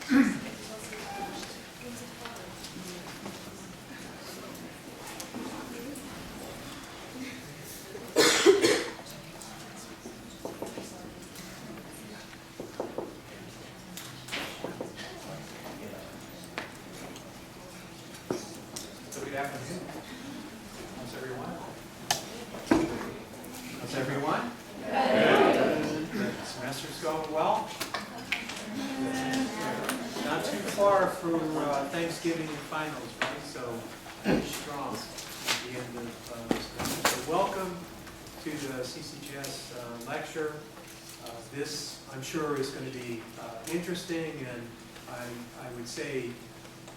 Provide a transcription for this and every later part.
Good afternoon. How's everyone? How's everyone? Good. The semester's going well? Not too far from Thanksgiving and finals, right? So strong at the end of the semester. So welcome to the CCGS lecture. This, I'm sure, is going to be interesting, and I would say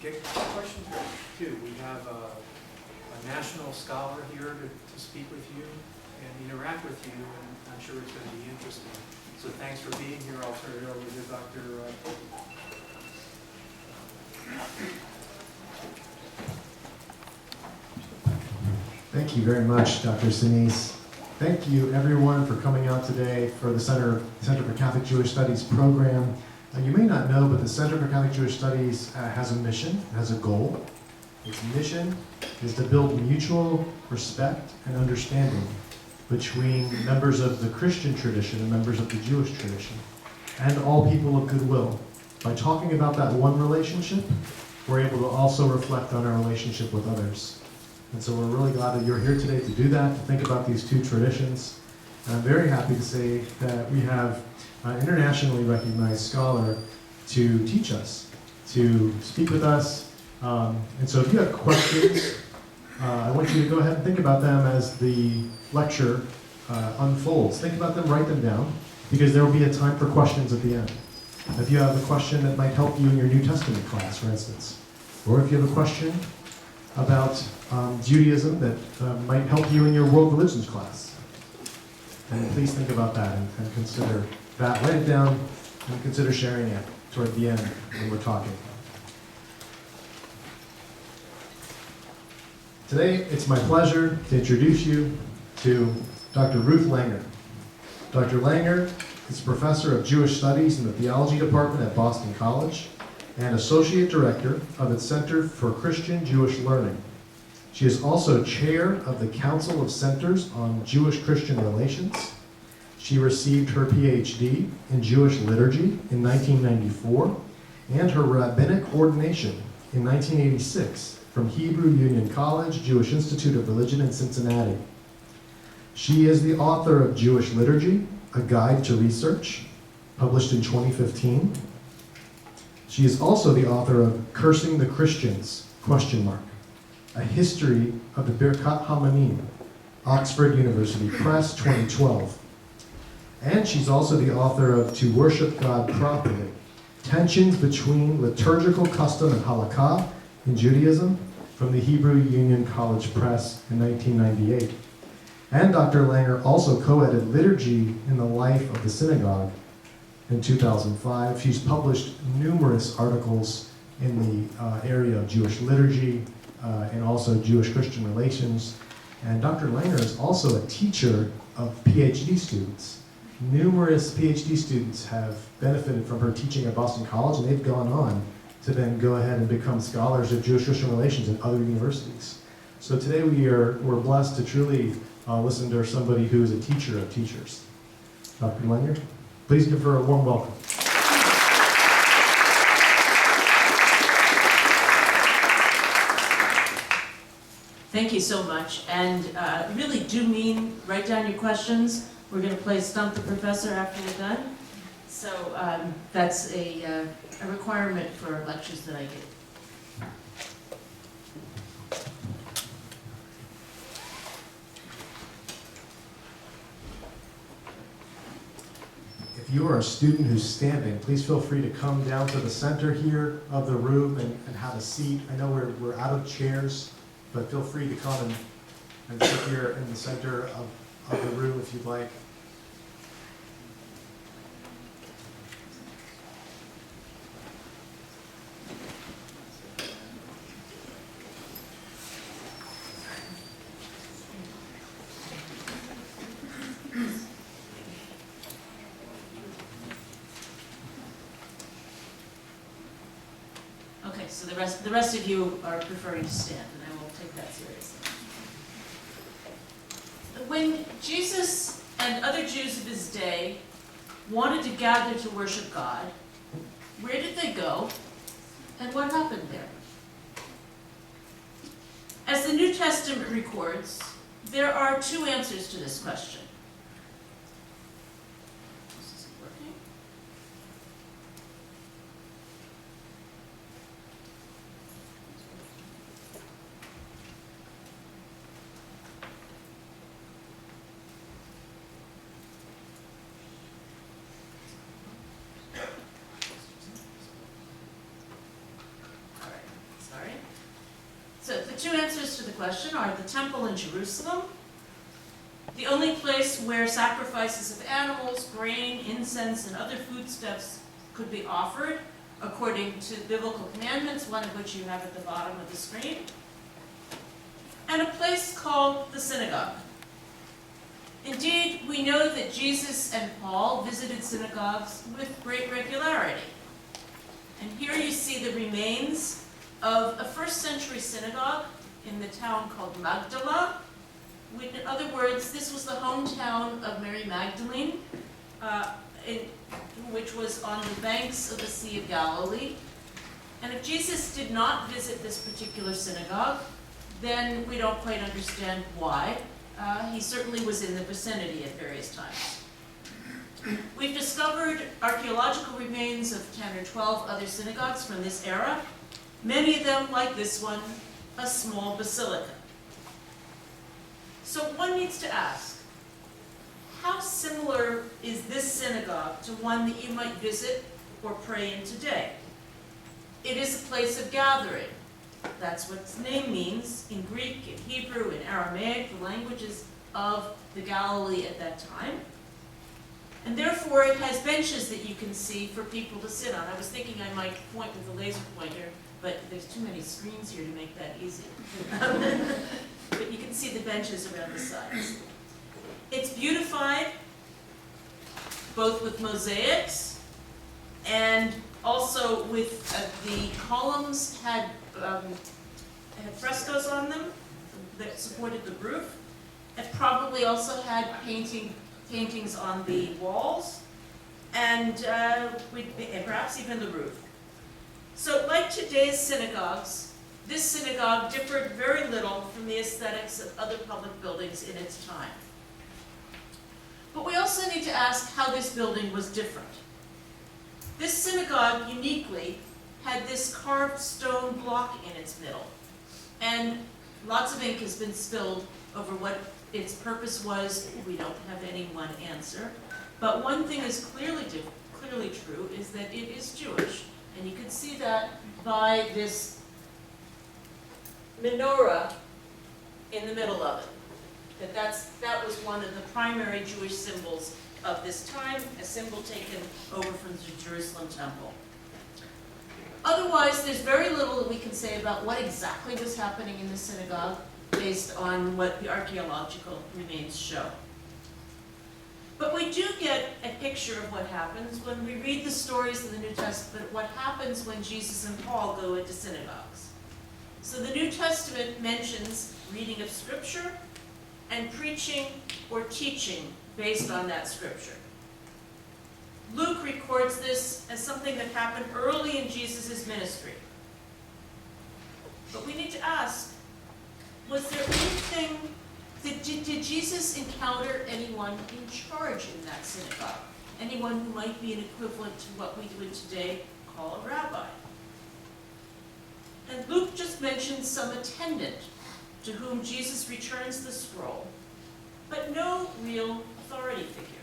get questions ready, too. We have a national scholar here to speak with you and interact with you, and I'm sure it's going to be interesting. So thanks for being here. I'll turn it over to Dr. Thank you very much, Dr. Sinise. Thank you, everyone, for coming out today for the Center for Catholic Jewish Studies program. You may not know, but the Center for Catholic Jewish Studies has a mission, has a goal. Its mission is to build mutual respect and understanding between members of the Christian tradition and members of the Jewish tradition, and all people of goodwill. By talking about that one relationship, we're able to also reflect on our relationship with others. And so we're really glad that you're here today to do that, to think about these two traditions. And I'm very happy to say that we have an internationally recognized scholar to teach us, to speak with us. And so if you have questions, I want you to go ahead and think about them as the lecture unfolds. Think about them, write them down, because there will be a time for questions at the end. If you have a question that might help you in your New Testament class, for instance, or if you have a question about Judaism that might help you in your world religions class, then please think about that and consider that. Write it down and consider sharing it toward the end when we're talking. Today, it's my pleasure to introduce you to Dr. Ruth Langer. Dr. Langer is professor of Jewish Studies in the Theology Department at Boston College and Associate Director of its Center for Christian Jewish Learning. She is also chair of the Council of Centers on Jewish-Christian Relations. She received her PhD in Jewish liturgy in 1994 and her rabbinic ordination in 1986 from Hebrew Union College, Jewish Institute of Religion in Cincinnati. She is the author of Jewish Liturgy, A Guide to Research, published in 2015. She is also the author of Cursing the Christians, A History of the Birkat HaManim, Oxford University Press, 2012. And she's also the author of To Worship God Properly, Tensions Between Liturgical Custom and Halakha in Judaism, from the Hebrew Union College Press in 1998. And Dr. Langer also co-edited Liturgy in the Life of the Synagogue in 2005. She's published numerous articles in the area of Jewish liturgy and also Jewish-Christian relations. And Dr. Langer is also a teacher of PhD students. Numerous PhD students have benefited from her teaching at Boston College, and they've gone on to then go ahead and become scholars of Jewish-Christian relations at other universities. So today we're blessed to truly listen to somebody who is a teacher of teachers. Dr. Langer, please give her a warm welcome. Thank you so much, and really do mean write down your questions. We're going to play Stump the Professor after we're done. So that's a requirement for lectures that I give. If you are a student who's standing, please feel free to come down to the center here of the room and have a seat. I know we're out of chairs, but feel free to come and sit here in the center of the room if you'd like. so the rest of you are preferring to stand, and I will take that seriously. When Jesus and other Jews of his day wanted to gather to worship God, where did they go, and what happened there? As the New Testament records, there are two answers to this question. This isn't working. All right, sorry. So the two answers to the question are the temple in Jerusalem, the only place where sacrifices of animals, grain, incense, and other foodstuffs could be offered according to biblical commandments, one of which you have at the bottom of the screen, and a place called the synagogue. Indeed, we know that Jesus and Paul visited synagogues with great regularity. And here you see the remains of a first-century synagogue in the town called Magdala. In other words, this was the hometown of Mary Magdalene, which was on the banks of the Sea of Galilee. And if Jesus did not visit this particular synagogue, then we don't quite understand why. He certainly was in the vicinity at various times. We've discovered archaeological remains of 10 or 12 other synagogues from this era, many of them, like this one, a small basilica. So one needs to ask, how similar is this synagogue to one that you might visit or pray in today? It is a place of gathering. That's what its name means in Greek, in Hebrew, in Aramaic, the languages of the Galilee at that time. And therefore it has benches that you can see for people to sit on. I was thinking I might point with a laser pointer, but there's too many screens here to make that easy. But you can see the benches around the sides. It's beautified both with mosaics and also with the columns had frescoes on them that supported the roof. It probably also had paintings on the walls and perhaps even the roof. So like today's synagogues, this synagogue differed very little from the aesthetics of other public buildings in its time. But we also need to ask how this building was different. This synagogue uniquely had this carved stone block in its middle, and lots of ink has been spilled over what its purpose was. We don't have any one answer, but one thing is clearly true is that it is Jewish, and you can see that by this menorah in the middle of it. That was one of the primary Jewish symbols of this time, a symbol taken over from the Jerusalem temple. Otherwise, there's very little that we can say about what exactly was happening in the synagogue based on what the archaeological remains show. But we do get a picture of what happens when we read the stories of the New Testament, what happens when Jesus and Paul go into synagogues. So the New Testament mentions reading of Scripture and preaching or teaching based on that Scripture. Luke records this as something that happened early in Jesus' ministry. But we need to ask, was there anything, did Jesus encounter anyone in charge in that synagogue? Anyone who might be an equivalent to what we would today call a rabbi? And Luke just mentions some attendant to whom Jesus returns the scroll, but no real authority figure.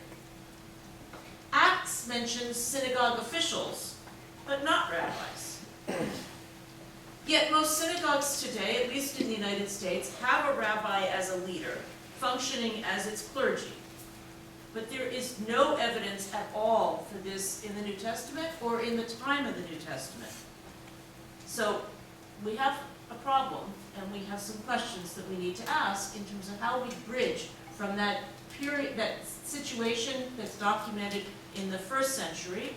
Acts mentions synagogue officials, but not rabbis. Yet most synagogues today, at least in the United States, have a rabbi as a leader, functioning as its clergy. But there is no evidence at all for this in the New Testament or in the time of the New Testament. So we have a problem, and we have some questions that we need to ask in terms of how we bridge from that period, that situation that's documented in the first century,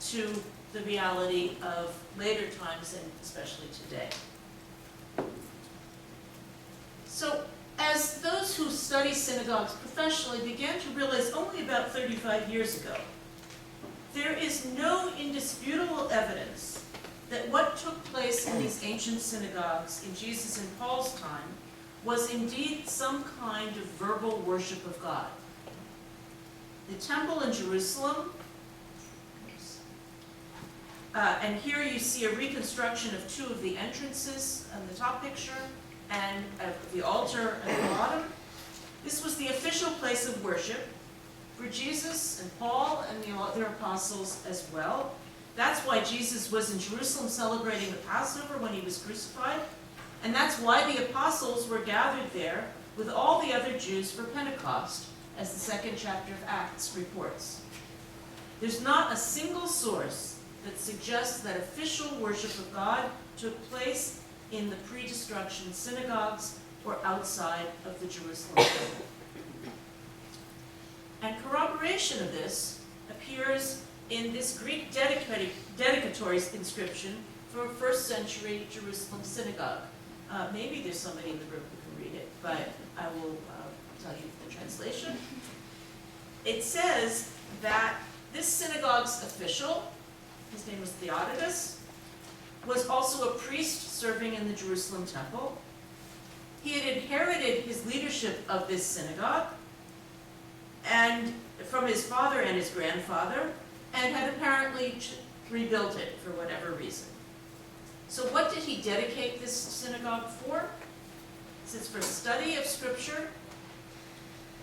to the reality of later times and especially today. So, as those who study synagogues professionally began to realize only about 35 years ago, there is no indisputable evidence that what took place in these ancient synagogues in Jesus and Paul's time was indeed some kind of verbal worship of God. The temple in Jerusalem, and here you see a reconstruction of two of the entrances on the top picture, and the altar at the bottom. This was the official place of worship for Jesus and Paul and the other apostles as well. That's why Jesus was in Jerusalem celebrating the Passover when he was crucified. And that's why the apostles were gathered there with all the other Jews for Pentecost, as the second chapter of Acts reports. There's not a single source that suggests that official worship of God took place in the pre-destruction synagogues or outside of the Jerusalem temple. And corroboration of this appears in this Greek dedicatory inscription for a first century Jerusalem synagogue. Maybe there's somebody in the room who can read it, but I will tell you the translation. It says that this synagogue's official, his name was Theodotus, was also a priest serving in the Jerusalem temple. He had inherited his leadership of this synagogue and from his father and his grandfather, and had apparently rebuilt it for whatever reason. So what did he dedicate this synagogue for? It says for study of Scripture,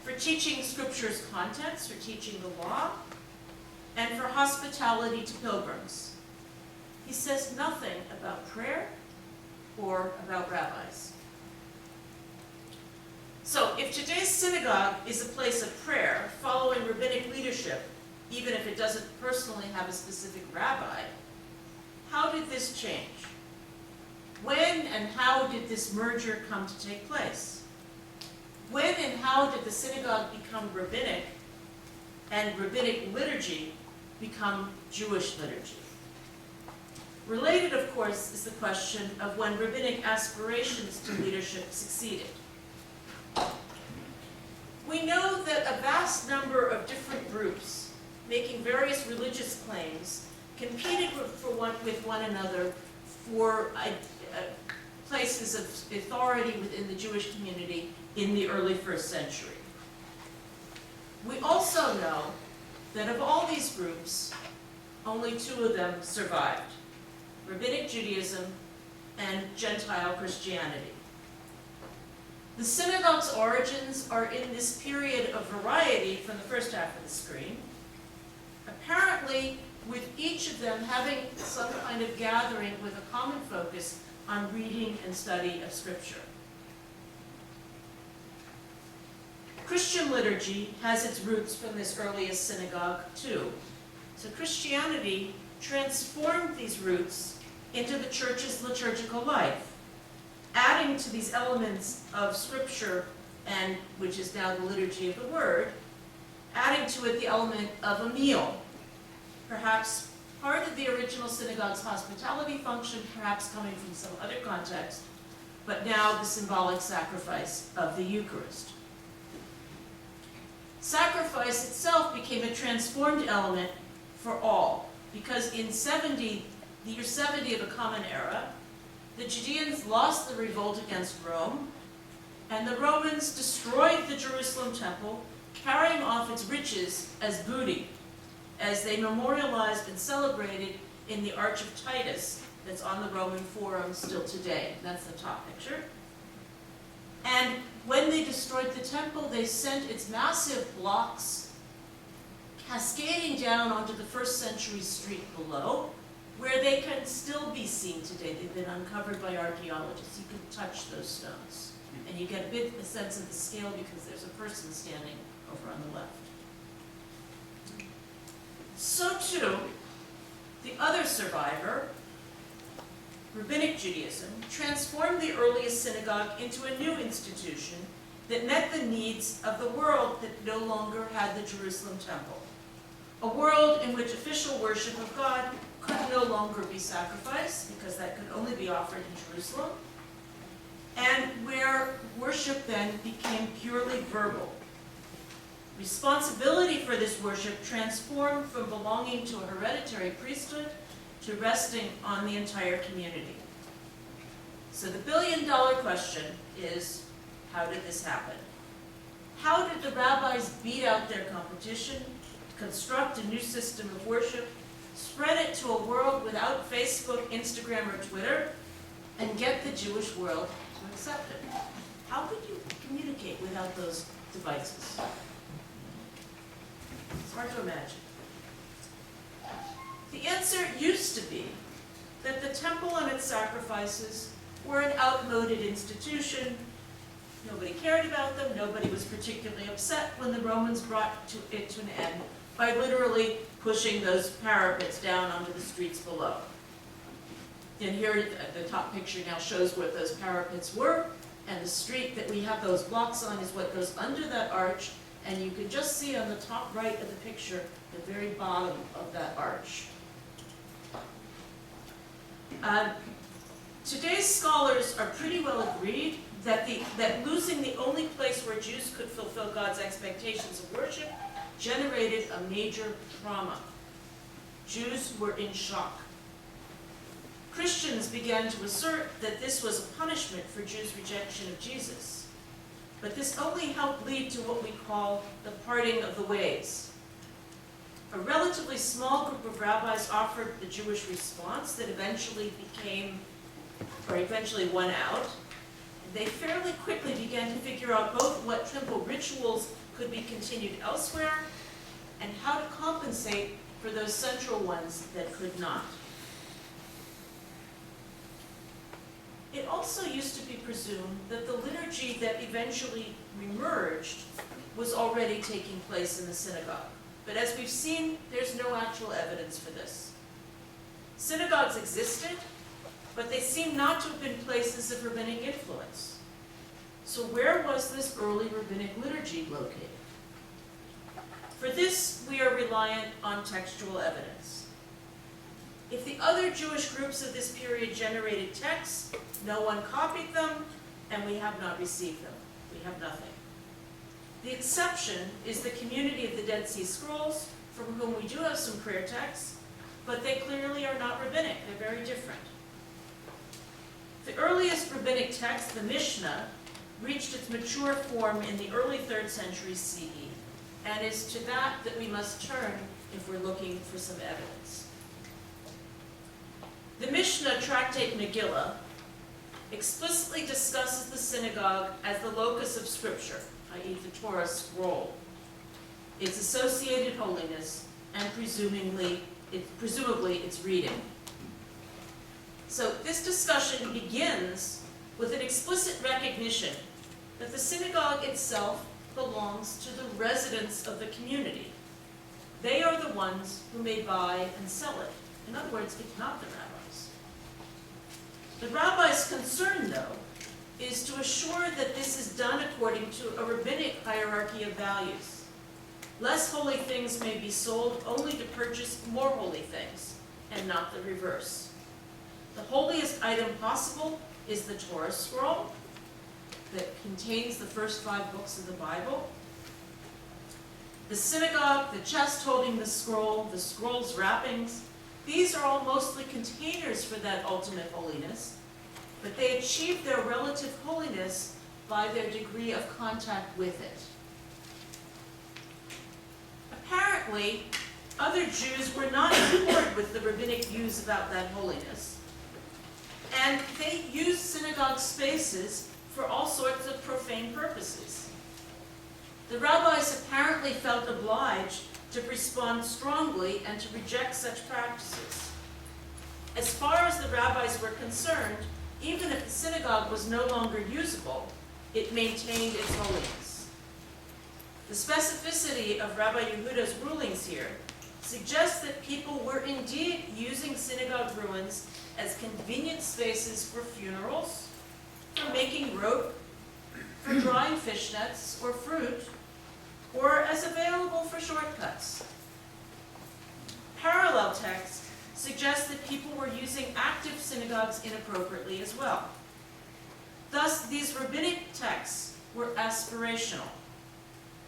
for teaching Scripture's contents, for teaching the law, and for hospitality to pilgrims. He says nothing about prayer or about rabbis. So if today's synagogue is a place of prayer following rabbinic leadership, even if it doesn't personally have a specific rabbi, how did this change? When and how did this merger come to take place? When and how did the synagogue become rabbinic and rabbinic liturgy become Jewish liturgy? Related, of course, is the question of when rabbinic aspirations to leadership succeeded. We know that a vast number of different groups making various religious claims competed with one another for places of authority within the Jewish community in the early first century. We also know that of all these groups, only two of them survived: Rabbinic Judaism and Gentile Christianity. The synagogue's origins are in this period of variety from the first half of the screen, apparently with each of them having some kind of gathering with a common focus on reading and study of Scripture. Christian liturgy has its roots from this earliest synagogue too. So Christianity transformed these roots into the church's liturgical life, adding to these elements of Scripture, and which is now the liturgy of the Word, adding to it the element of a meal, perhaps part of the original synagogue's hospitality function, perhaps coming from some other context, but now the symbolic sacrifice of the Eucharist. Sacrifice itself became a transformed element for all, because in the year 70 of the Common Era, the Judeans lost the revolt against Rome, and the Romans destroyed the Jerusalem temple, carrying off its riches as booty, as they memorialized and celebrated in the Arch of Titus that's on the Roman Forum still today. That's the top picture. And when they destroyed the temple, they sent its massive blocks cascading down onto the first century street below, where they can still be seen today. They've been uncovered by archaeologists. You can touch those stones. And you get a sense of the scale because there's a person standing over on the left. So too, the other survivor, Rabbinic Judaism, transformed the earliest synagogue into a new institution that met the needs of the world that no longer had the Jerusalem temple. A world in which official worship of God could no longer be sacrificed, because that could only be offered in Jerusalem, and where worship then became purely verbal. Responsibility for this worship transformed from belonging to a hereditary priesthood to resting on the entire community. So the billion-dollar question is, how did this happen? How did the rabbis beat out their competition, construct a new system of worship, spread it to a world without Facebook, Instagram, or Twitter, and get the Jewish world to accept it? How could you communicate without those devices? It's hard to imagine. The answer used to be that the temple and its sacrifices were an outmoded institution. Nobody cared about them. Nobody was particularly upset when the Romans brought it to an end by literally pushing those parapets down onto the streets below. And here, the top picture now shows what those parapets were, and the street that we have those blocks on is what goes under that arch, and you can just see on the top right of the picture the very bottom of that arch. Today's scholars are pretty well agreed that losing the only place where Jews could fulfill God's expectations of worship generated a major trauma. Jews were in shock. Christians began to assert that this was a punishment for Jews' rejection of Jesus. But this only helped lead to what we call the parting of the ways. A relatively small group of rabbis offered the Jewish response that eventually won out. They fairly quickly began to figure out both what temple rituals could be continued elsewhere and how to compensate for those central ones that could not. It also used to be presumed that the liturgy that eventually remerged was already taking place in the synagogue. But as we've seen, there's no actual evidence for this. Synagogues existed, but they seem not to have been places of rabbinic influence. So where was this early rabbinic liturgy located? For this, we are reliant on textual evidence. If the other Jewish groups of this period generated texts, no one copied them, and we have not received them. We have nothing. The exception is the community of the Dead Sea Scrolls, from whom we do have some prayer texts, but they clearly are not rabbinic. They're very different. The earliest rabbinic text, the Mishnah, reached its mature form in the early 3rd century CE, and it's to that we must turn if we're looking for some evidence. The Mishnah tractate Megillah explicitly discusses the synagogue as the locus of Scripture, i.e. the Torah scroll, its associated holiness, and presumably its reading. So this discussion begins with an explicit recognition that the synagogue itself belongs to the residents of the community. They are the ones who may buy and sell it. In other words, it's not the rabbis. The rabbi's concern, though, is to assure that this is done according to a rabbinic hierarchy of values. Less holy things may be sold only to purchase more holy things, and not the reverse. The holiest item possible is the Torah scroll that contains the first 5 books of the Bible. The synagogue, the chest holding the scroll's wrappings, these are all mostly containers for that ultimate holiness, but they achieve their relative holiness by their degree of contact with it. Apparently, other Jews were not in accord with the rabbinic views about that holiness, and they used synagogue spaces for all sorts of profane purposes. The rabbis apparently felt obliged to respond strongly and to reject such practices. As far as the rabbis were concerned, even if the synagogue was no longer usable, it maintained its holiness. The specificity of Rabbi Yehuda's rulings here suggests that people were indeed using synagogue ruins as convenient spaces for funerals, for making rope, for drying fishnets or fruit, or as available for shortcuts. text suggests that people were using active synagogues inappropriately as well. Thus, these rabbinic texts were aspirational.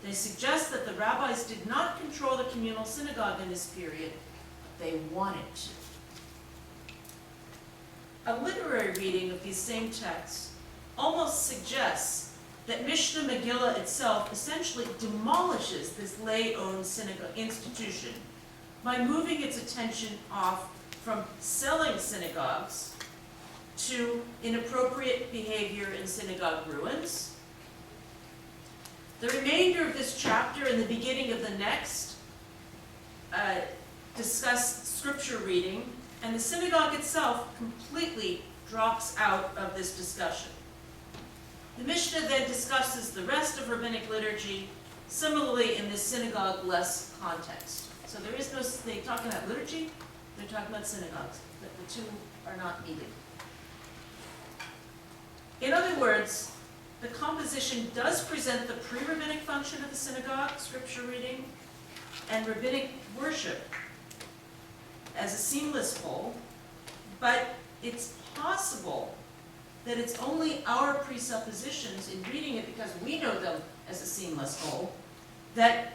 They suggest that the rabbis did not control the communal synagogue in this period, but they wanted to. A literary reading of these same texts almost suggests that Mishnah Megillah itself essentially demolishes this lay-owned synagogue institution by moving its attention off from selling synagogues to inappropriate behavior in synagogue ruins. The remainder of this chapter and the beginning of the next discuss scripture reading, and the synagogue itself completely drops out of this discussion. The Mishnah then discusses the rest of rabbinic liturgy, similarly in this synagogue-less context. So there is no, they talking about liturgy, they're talking about synagogues, but the two are not needed. In other words, the composition does present the pre-rabbinic function of the synagogue, scripture reading, and rabbinic worship as a seamless whole, but it's possible that it's only our presuppositions in reading it, because we know them as a seamless whole, that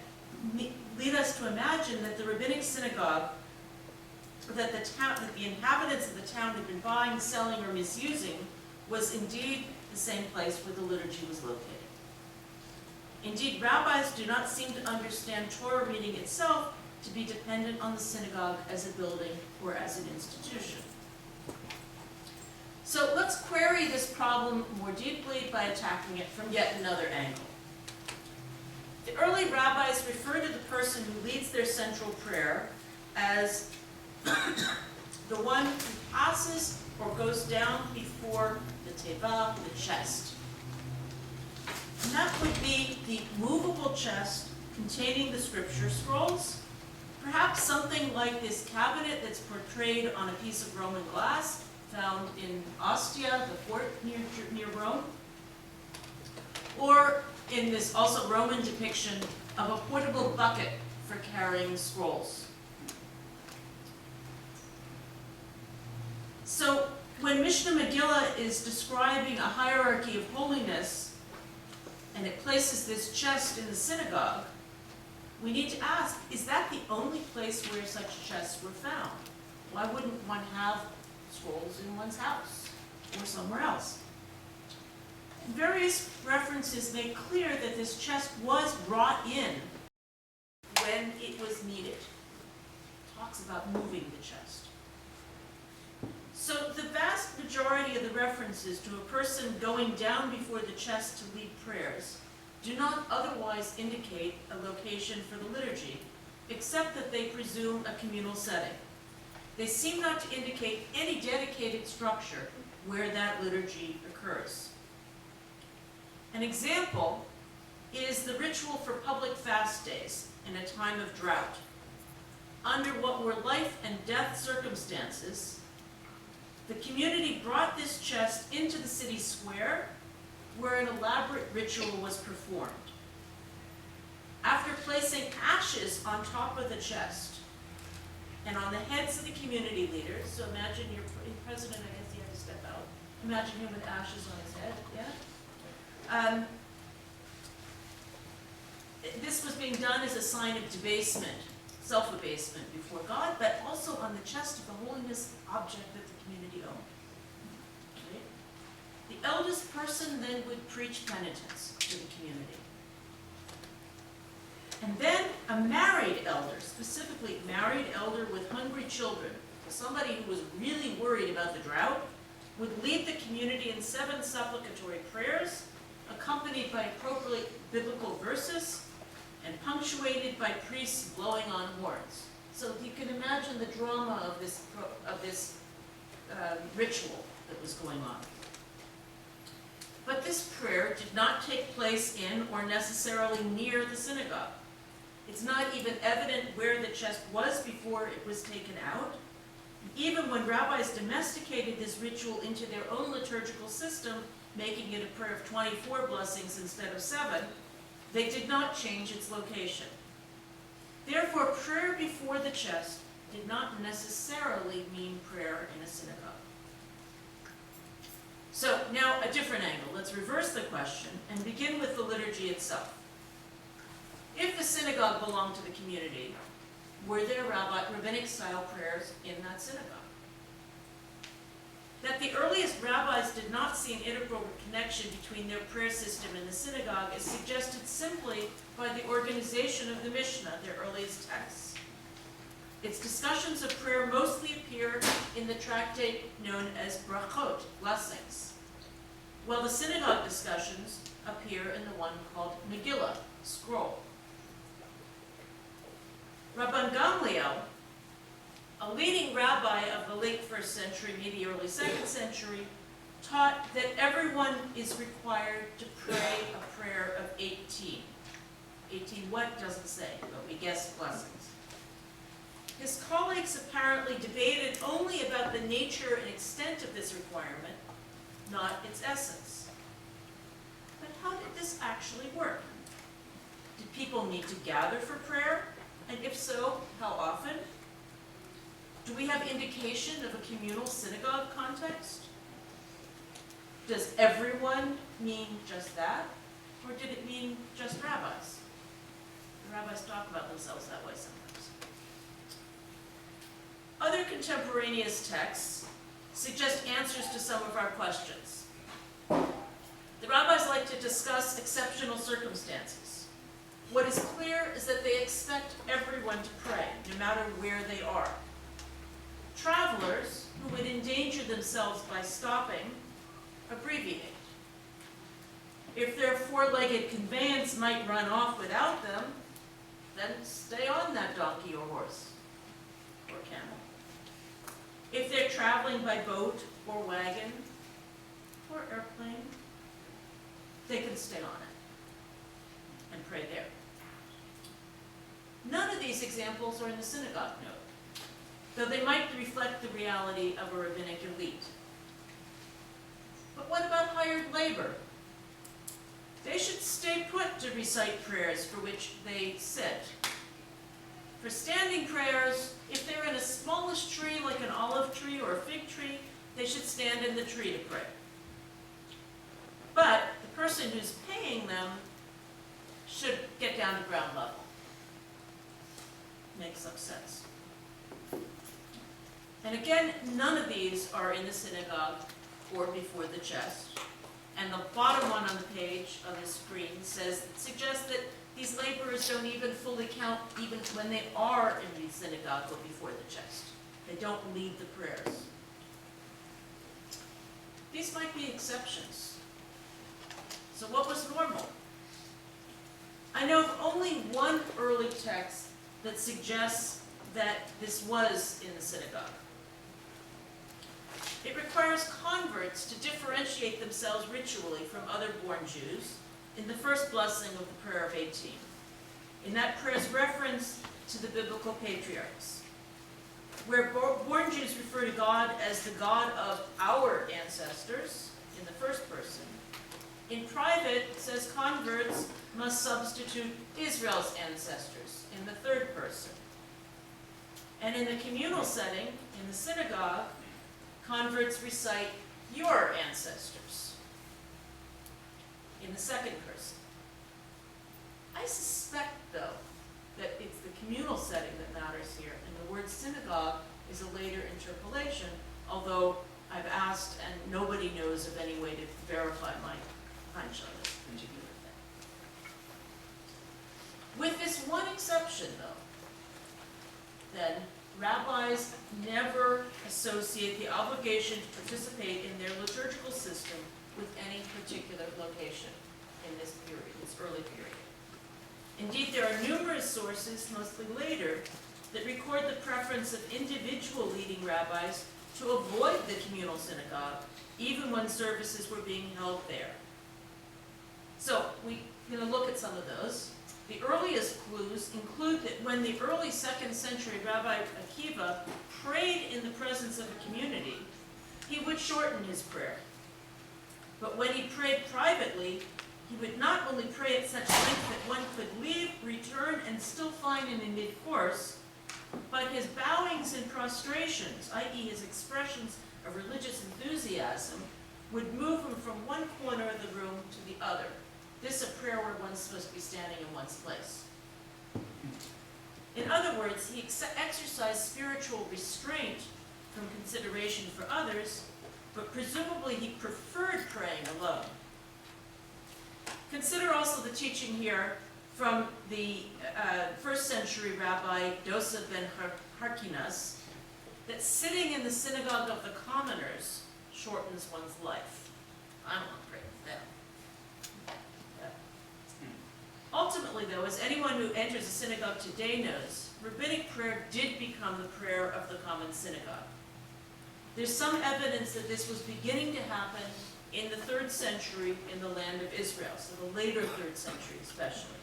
lead us to imagine that the rabbinic synagogue, that the inhabitants of the town had been buying, selling, or misusing, was indeed the same place where the liturgy was located. Indeed, rabbis do not seem to understand Torah reading itself to be dependent on the synagogue as a building or as an institution. So let's query this problem more deeply by attacking it from yet another angle. The early rabbis refer to the person who leads their central prayer as the one who passes or goes down before the teva, the chest. And that would be the movable chest containing the scripture scrolls, perhaps something like this cabinet that's portrayed on a piece of Roman glass found in Ostia, the fort near Rome, or in this also Roman depiction of a portable bucket for carrying scrolls. So when Mishnah Megillah is describing a hierarchy of holiness, and it places this chest in the synagogue, we need to ask, is that the only place where such chests were found? Why wouldn't one have scrolls in one's house or somewhere else? Various references make clear that this chest was brought in when it was needed. It talks about moving the chest. So the vast majority of the references to a person going down before the chest to lead prayers do not otherwise indicate a location for the liturgy, except that they presume a communal setting. They seem not to indicate any dedicated structure where that liturgy occurs. An example is the ritual for public fast days in a time of drought. Under what were life and death circumstances, the community brought this chest into the city square where an elaborate ritual was performed. After placing ashes on top of the chest and on the heads of the community leaders, so imagine your president, I guess he had to step out, imagine him with ashes on his head, yeah? This was being done as a sign of debasement, self-abasement before God, but also on the chest of the holiness object that the community owned. Right? The eldest person then would preach penitence to the community. And then a married elder, specifically married elder with hungry children, somebody who was really worried about the drought, would lead the community in 7 supplicatory prayers, accompanied by appropriate biblical verses, and punctuated by priests blowing on horns. So you can imagine the drama of this ritual that was going on. But this prayer did not take place in or necessarily near the synagogue. It's not even evident where the chest was before it was taken out. Even when rabbis domesticated this ritual into their own liturgical system, making it a prayer of 24 blessings instead of 7, they did not change its location. Therefore, prayer before the chest did not necessarily mean prayer in a synagogue. So now a different angle. Let's reverse the question and begin with the liturgy itself. If the synagogue belonged to the community, were there rabbinic-style prayers in that synagogue? That the earliest rabbis did not see an integral connection between their prayer system and the synagogue is suggested simply by the organization of the Mishnah, their earliest texts. Its discussions of prayer mostly appear in the tractate known as brachot, blessings, while the synagogue discussions appear in the one called Megillah, scroll. Rabban Gamliel, a leading rabbi of the late 1st century, maybe early 2nd century, taught that everyone is required to pray a prayer of 18. 18 what doesn't say, but we guess blessings. His colleagues apparently debated only about the nature and extent of this requirement, not its essence. But how did this actually work? Did people need to gather for prayer? And if so, how often? Do we have indication of a communal synagogue context? Does everyone mean just that? Or did it mean just rabbis? The rabbis talk about themselves that way sometimes. Other contemporaneous texts suggest answers to some of our questions. The rabbis like to discuss exceptional circumstances. What is clear is that they expect everyone to pray, no matter where they are. Travelers who would endanger themselves by stopping abbreviate. If their four-legged conveyance might run off without them, then stay on that donkey or horse or camel. If they're traveling by boat or wagon or airplane, they can stay on it and pray there. None of these examples are in the synagogue note, though they might reflect the reality of a rabbinic elite. But what about hired labor? They should stay put to recite prayers for which they sit. For standing prayers, if they're in a smallish tree like an olive tree or a fig tree, they should stand in the tree to pray. But the person who's paying them should get down to ground level. Makes some sense. And again, none of these are in the synagogue or before the chest. And the bottom one on the page on the screen suggests that these laborers don't even fully count even when they are in the synagogue or before the chest. They don't lead the prayers. These might be exceptions. So what was normal? I know of only one early text that suggests that this was in the synagogue. It requires converts to differentiate themselves ritually from other born Jews in the first blessing of the prayer of 18. In that prayer's reference to the biblical patriarchs, where born Jews refer to God as the God of our ancestors in the first person. In private, it says converts must substitute Israel's ancestors in the third person. And in the communal setting, in the synagogue, converts recite your ancestors in the second person. I suspect, though, that it's the communal setting that matters here, and the word synagogue is a later interpolation, although I've asked and nobody knows of any way to verify my hunch on this particular thing. With this one exception, though, then rabbis never associate the obligation to participate in their liturgical system with any particular location in this period, this early period. Indeed, there are numerous sources, mostly later, that record the preference of individual leading rabbis to avoid the communal synagogue, even when services were being held there. So we're going to look at some of those. The earliest clues include that when the early 2nd century Rabbi Akiva prayed in the presence of a community, he would shorten his prayer. But when he prayed privately, he would not only pray at such length that one could leave, return, and still find him in mid-course, But his bowings and prostrations, i.e. his expressions of religious enthusiasm, would move him from one corner of the room to the other. This a prayer where one's supposed to be standing in one's place. In other words, he exercised spiritual restraint from consideration for others, but presumably he preferred praying alone. Consider also the teaching here from the first century rabbi Dosa ben Harkinas, that sitting in the synagogue of the commoners shortens one's life. I don't want to pray with them. Ultimately, though, as anyone who enters a synagogue today knows, rabbinic prayer did become the prayer of the common synagogue. There's some evidence that this was beginning to happen in the 3rd century in the land of Israel, so the later 3rd century especially.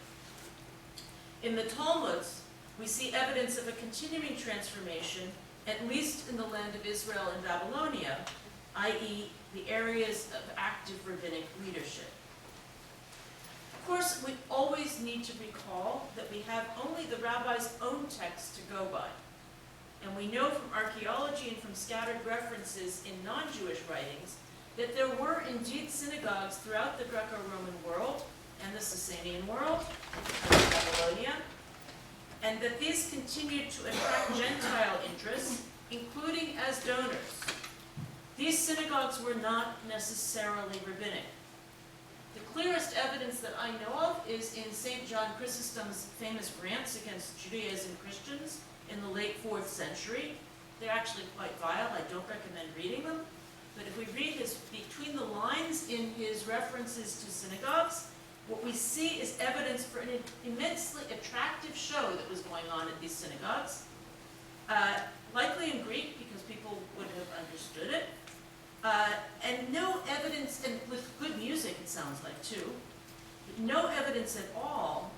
In the Talmuds, we see evidence of a continuing transformation, at least in the land of Israel and Babylonia, i.e. the areas of active rabbinic leadership. Of course, we always need to recall that we have only the rabbi's own text to go by. And we know from archaeology and from scattered references in non-Jewish writings that there were indeed synagogues throughout the Greco-Roman world and the Sasanian world, and Babylonia, and that these continued to attract Gentile interests, including as donors. These synagogues were not necessarily rabbinic. The clearest evidence that I know of is in St. John Chrysostom's famous rants against Judaism Christians in the late 4th century. They're actually quite vile. I don't recommend reading them. But if we read between the lines in his references to synagogues, what we see is evidence for an immensely attractive show that was going on at these synagogues, likely in Greek because people would have understood it, and no evidence, and with good music it sounds like too, but no evidence at all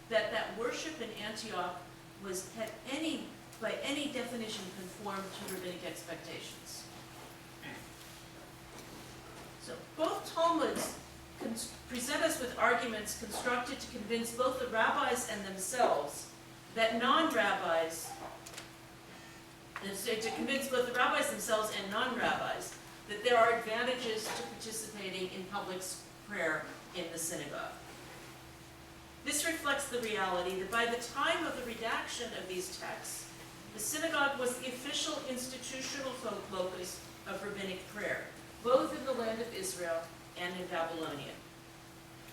that worship in Antioch by any definition conformed to rabbinic expectations. So both Talmuds present us with arguments constructed to convince both the rabbis and themselves that non-rabbis, to convince both the rabbis themselves and non-rabbis that there are advantages to participating in public prayer in the synagogue. This reflects the reality that by the time of the redaction of these texts, the synagogue was the official institutional locus of rabbinic prayer, both in the land of Israel and in Babylonia.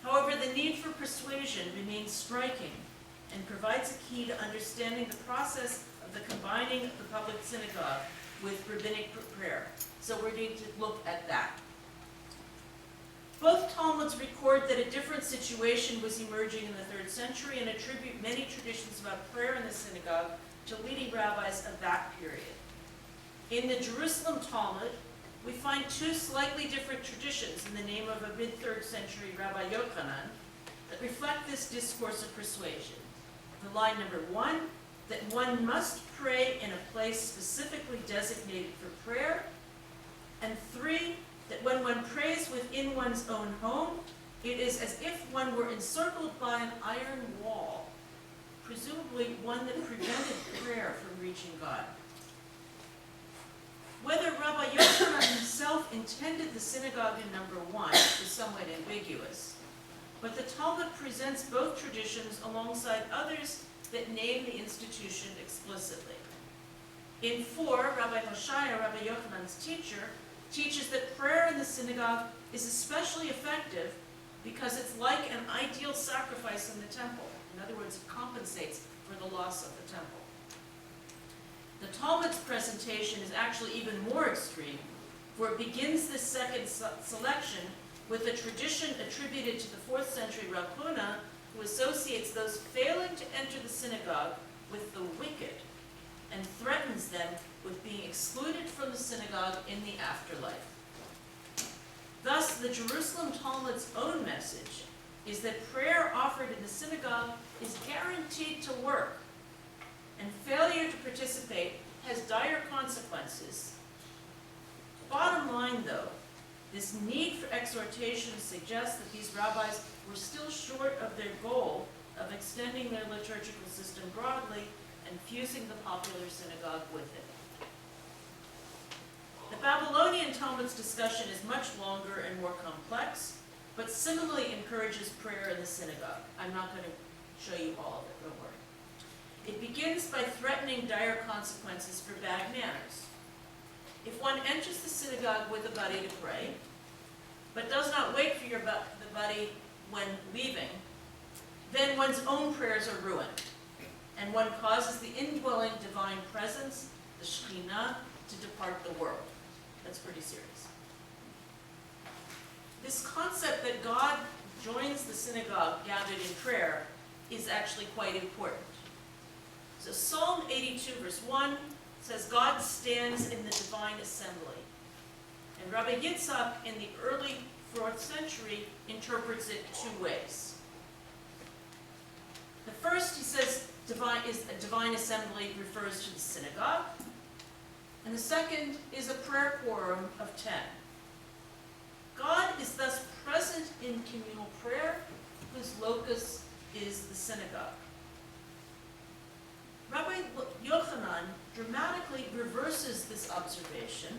However, the need for persuasion remains striking and provides a key to understanding the process of the combining of the public synagogue with rabbinic prayer. So we're going to look at that. Both Talmuds record that a different situation was emerging in the 3rd century and attribute many traditions about prayer in the synagogue to leading rabbis of that period. In the Jerusalem Talmud, we find 2 slightly different traditions in the name of a mid-3rd century Rabbi Yochanan that reflect this discourse of persuasion. The line number 1, that one must pray in a place specifically designated for prayer, and 3, that when one prays within one's own home, it is as if one were encircled by an iron wall, presumably one that prevented prayer from reaching God. Whether Rabbi Yochanan himself intended the synagogue in number 1 is somewhat ambiguous, but the Talmud presents both traditions alongside others that name the institution explicitly. In 4, Rabbi Hoshaya, Rabbi Yochanan's teacher, teaches that prayer in the synagogue is especially effective because it's like an ideal sacrifice in the temple. In other words, it compensates for the loss of the temple. The Talmud's presentation is actually even more extreme, for it begins this second selection with a tradition attributed to the 4th century Rav Huna, who associates those failing to enter the synagogue with the wicked and threatens them with being excluded from the synagogue in the afterlife. Thus, the Jerusalem Talmud's own message is that prayer offered in the synagogue is guaranteed to work, and failure to participate has dire consequences. Bottom line, though, this need for exhortation suggests that these rabbis were still short of their goal of extending their liturgical system broadly and fusing the popular synagogue with it. The Babylonian Talmud's discussion is much longer and more complex, but similarly encourages prayer in the synagogue. I'm not going to show you all of it, don't worry. It begins by threatening dire consequences for bad manners. If one enters the synagogue with a buddy to pray, but does not wait for the buddy when leaving, then one's own prayers are ruined, and one causes the indwelling divine presence, the Shekhinah, to depart the world. That's pretty serious. This concept that God joins the synagogue gathered in prayer is actually quite important. So Psalm 82 verse 1 says, God stands in the divine assembly. And Rabbi Yitzhak in the early 4th century interprets it two ways. The first, he says, divine assembly refers to the synagogue. And the second is a prayer quorum of 10. God is thus present in communal prayer, whose locus is the synagogue. Rabbi Yochanan dramatically reverses this observation,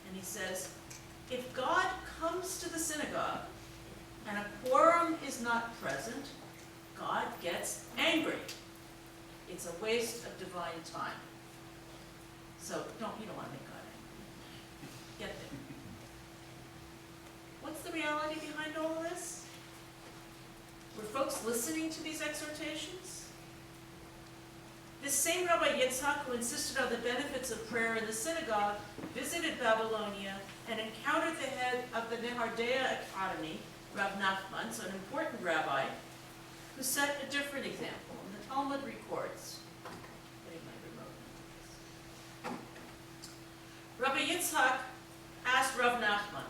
and he says, if God comes to the synagogue and a quorum is not present, God gets angry. It's a waste of divine time. So you don't want to make God angry. Get there. What's the reality behind all of this? Were folks listening to these exhortations? This same Rabbi Yitzhak, who insisted on the benefits of prayer in the synagogue, visited Babylonia and encountered the head of the Nehardea Academy, Rav Nachman, so an important rabbi, who set a different example. And the Talmud records. Rabbi Yitzhak asked Rav Nachman,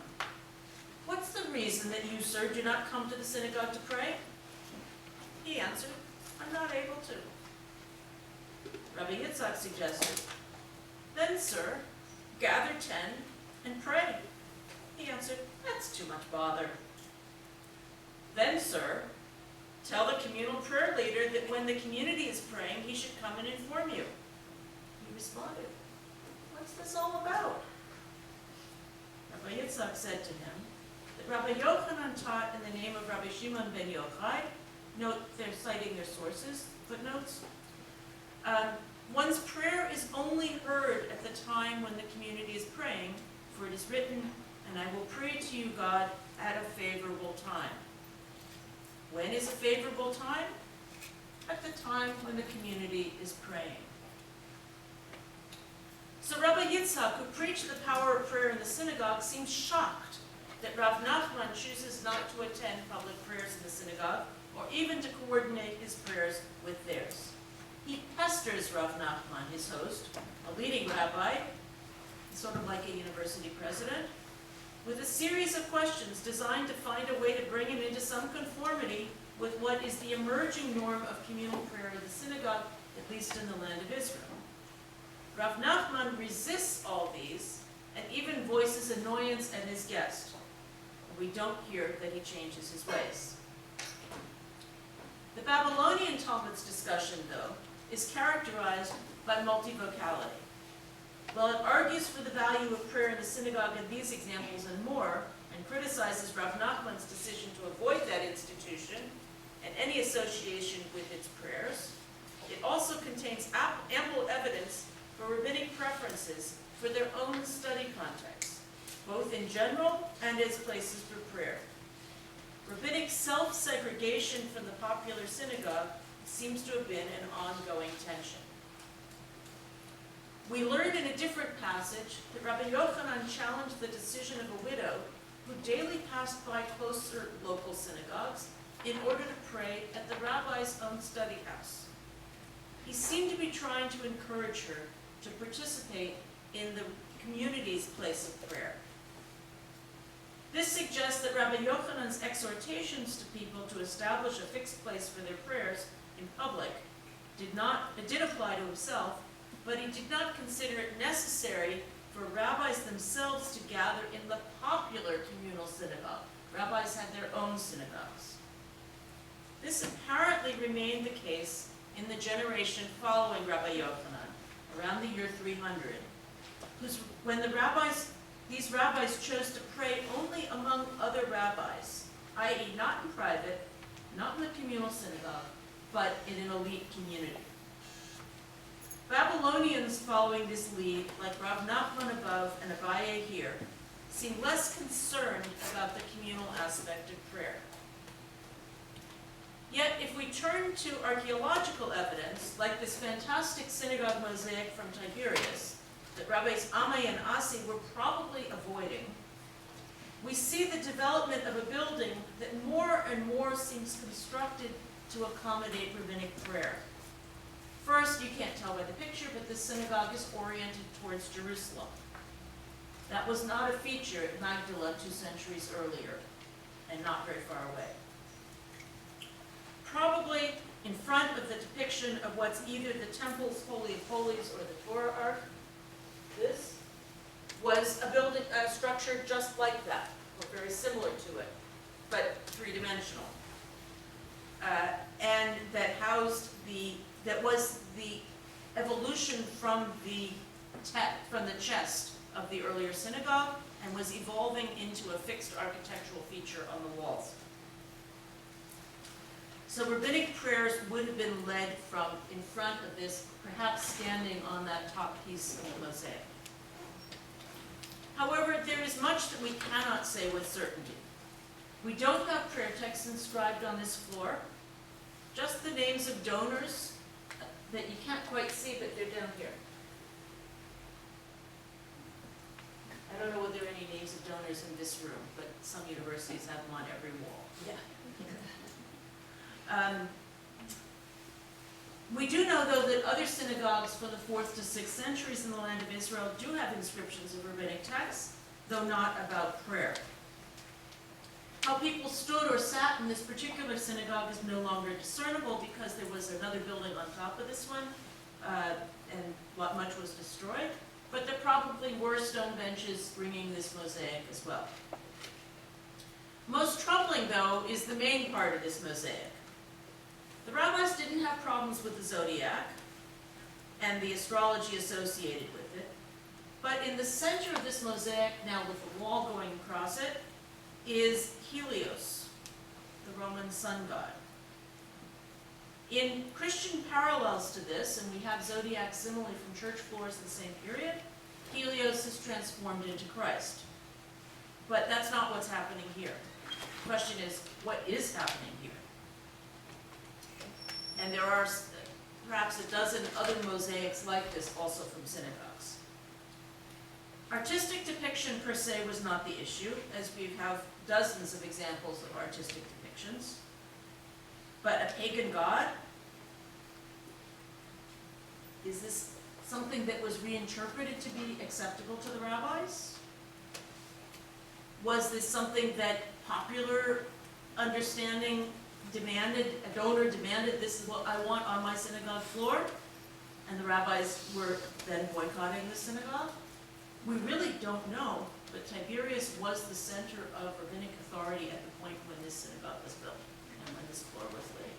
what's the reason that you, sir, do not come to the synagogue to pray? He answered, I'm not able to. Rabbi Yitzhak suggested, then, sir, gather 10 and pray. He answered, that's too much bother. Then, sir, tell the communal prayer leader that when the community is praying, he should come and inform you. He responded, what's this all about? Rabbi Yitzhak said to him that Rabbi Yochanan taught in the name of Rabbi Shimon ben Yochai. Note, they're citing their sources, footnotes. One's prayer is only heard at the time when the community is praying, for it is written, and I will pray to you, God, at a favorable time. When is a favorable time? At the time when the community is praying. So Rabbi Yitzhak, who preached the power of prayer in the synagogue, seems shocked that Rav Nachman chooses not to attend public prayers in the synagogue, or even to coordinate his prayers with theirs. He pesters Rav Nachman, his host, a leading rabbi, sort of like a university president, with a series of questions designed to find a way to bring him into some conformity with what is the emerging norm of communal prayer in the synagogue, at least in the land of Israel. Rav Nachman resists all these and even voices annoyance at his guest. We don't hear that he changes his ways. The Babylonian Talmud's discussion, though, is characterized by multivocality. While it argues for the value of prayer in the synagogue in these examples and more, and criticizes Rav Nachman's decision to avoid that institution and any association with its prayers, it also contains ample evidence for rabbinic preferences for their own study contexts, both in general and as places for prayer. Rabbinic self-segregation from the popular synagogue seems to have been an ongoing tension. We learn in a different passage that Rabbi Yochanan challenged the decision of a widow who daily passed by closer local synagogues in order to pray at the rabbi's own study house. He seemed to be trying to encourage her to participate in the community's place of prayer. This suggests that Rabbi Yochanan's exhortations to people to establish a fixed place for their prayers in public did apply to himself, but he did not consider it necessary for rabbis themselves to gather in the popular communal synagogue. Rabbis had their own synagogues. This apparently remained the case in the generation following Rabbi Yochanan, around the year 300, when these rabbis chose to pray only among other rabbis, i.e. not in private, not in the communal synagogue, but in an elite community. Babylonians following this lead, like Rav Nachman above and Abaye here, seem less concerned about the communal aspect of prayer. Yet, if we turn to archaeological evidence, like this fantastic synagogue mosaic from Tiberias, that Rabbis Amay and Asi were probably avoiding, we see the development of a building that more and more seems constructed to accommodate rabbinic prayer. First, you can't tell by the picture, but the synagogue is oriented towards Jerusalem. That was not a feature at Magdala 2 centuries earlier, and not very far away. Probably in front of the depiction of what's either the temple's Holy of Holies or the Torah Ark, this was a building, a structure just like that, or very similar to it, but three-dimensional. And that was the evolution from the chest of the earlier synagogue and was evolving into a fixed architectural feature on the walls. So rabbinic prayers would have been led from in front of this, perhaps standing on that top piece of the mosaic. However, there is much that we cannot say with certainty. We don't have prayer texts inscribed on this floor, just the names of donors that you can't quite see, but they're down here. I don't know whether there are any names of donors in this room, but some universities have them on every wall. Yeah. We do know, though, that other synagogues from the 4th to 6th centuries in the land of Israel do have inscriptions of rabbinic texts, though not about prayer. How people stood or sat in this particular synagogue is no longer discernible because there was another building on top of this one, and much was destroyed. But there probably were stone benches ringing this mosaic as well. Most troubling, though, is the main part of this mosaic. The rabbis didn't have problems with the zodiac and the astrology associated with it, but in the center of this mosaic, now with the wall going across it, is Helios, the Roman sun god. In Christian parallels to this, and we have zodiac simile from church floors in the same period, Helios is transformed into Christ. But that's not what's happening here. The question is, what is happening here? And there are perhaps a dozen other mosaics like this also from synagogues. Artistic depiction per se was not the issue, as we have dozens of examples of artistic depictions. But a pagan god? Is this something that was reinterpreted to be acceptable to the rabbis? Was this something that popular understanding demanded, a donor demanded, this is what I want on my synagogue floor, and the rabbis were then boycotting the synagogue? We really don't know, but Tiberias was the center of rabbinic authority at the point when this synagogue was built and when this floor was laid.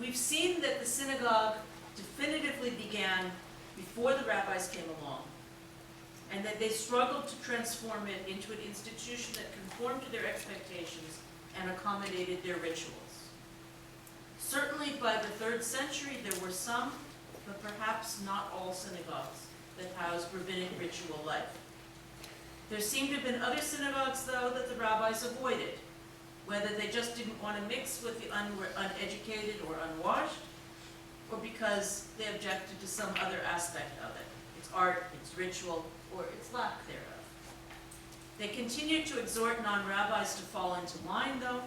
We've seen that the synagogue definitively began before the rabbis came along, and that they struggled to transform it into an institution that conformed to their expectations and accommodated their rituals. Certainly by the 3rd century there were some, but perhaps not all synagogues that housed rabbinic ritual life. There seem to have been other synagogues, though, that the rabbis avoided, whether they just didn't want to mix with the uneducated or unwashed, or because they objected to some other aspect of it, its art, its ritual, or its lack thereof. They continued to exhort non-rabbis to fall into line, though,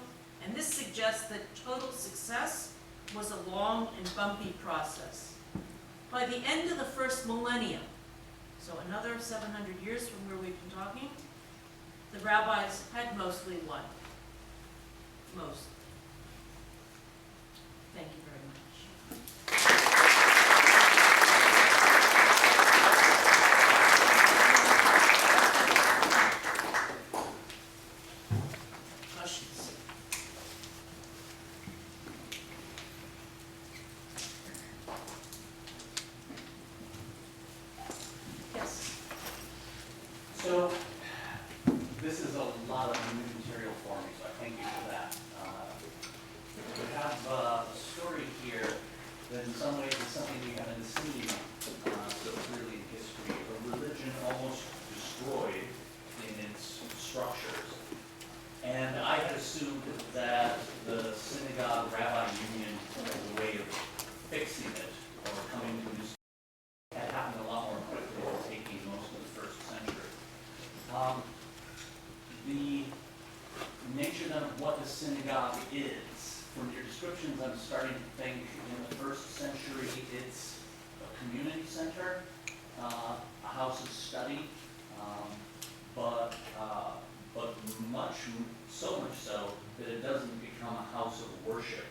and this suggests that total success was a long and bumpy process. By the end of the 1st millennium, so another 700 years from where we've been talking, the rabbis had mostly won. Most. Thank you very much. is. From your descriptions, I'm starting to think in the first century, it's a community center, a house of study, but so much so that it doesn't become a house of worship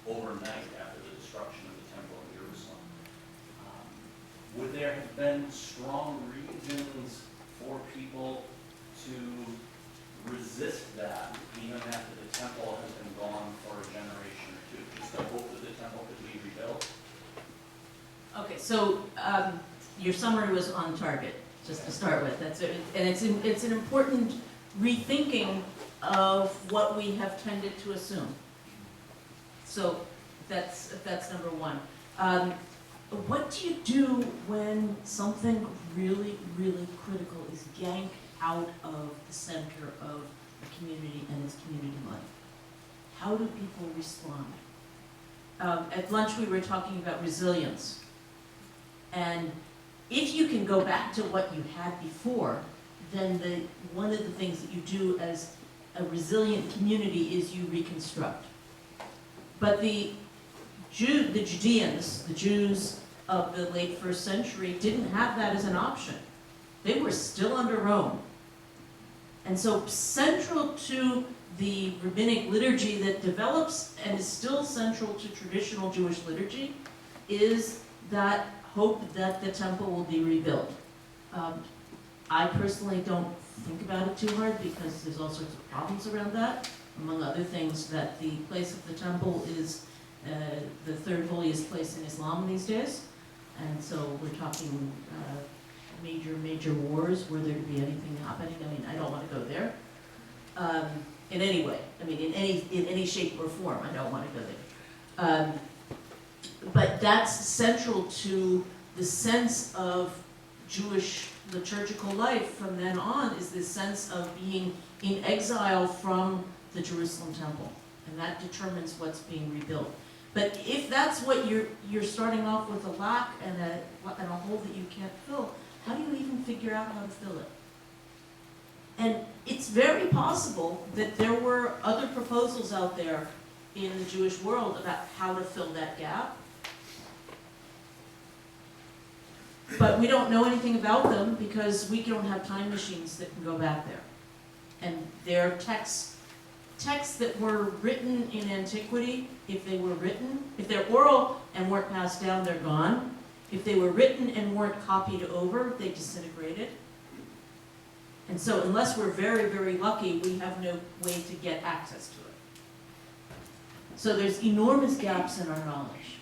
overnight after the destruction of the temple in Jerusalem. Would there have been strong reasons for people to resist that even after the temple has been gone for a generation or two? Just the hope that the temple could be rebuilt? Okay, so your summary was on target, just to start with. That's it. And it's an important rethinking of what we have tended to assume. So that's number one. What do you do when something really, really critical is yanked out of the center of a community and its community life? How do people respond? At lunch we were talking about resilience. And if you can go back to what you had before, then one of the things that you do as a resilient community is you reconstruct. But the Judeans, the Jews of the late first century, didn't have that as an option. They were still under Rome. And so central to the rabbinic liturgy that develops and is still central to traditional Jewish liturgy is that hope that the temple will be rebuilt. I personally don't think about it too hard because there's all sorts of problems around that. Among other things, that the place of the temple is the third holiest place in Islam these days. And so we're talking major wars, were there to be anything happening. I mean, I don't want to go there. In any way, I mean, in any shape or form, I don't want to go there. But that's central to the sense of Jewish liturgical life from then on, is this sense of being in exile from the Jerusalem temple. And that determines what's being rebuilt. But if that's what you're starting off with, a lack and a hole that you can't fill, how do you even figure out how to fill it? And it's very possible that there were other proposals out there in the Jewish world about how to fill that gap. But we don't know anything about them because we don't have time machines that can go back there. And they're texts that were written in antiquity, if they're oral and weren't passed down, they're gone. If they were written and weren't copied over, they disintegrated. And so unless we're very, very lucky, we have no way to get access to it. So there's enormous gaps in our knowledge.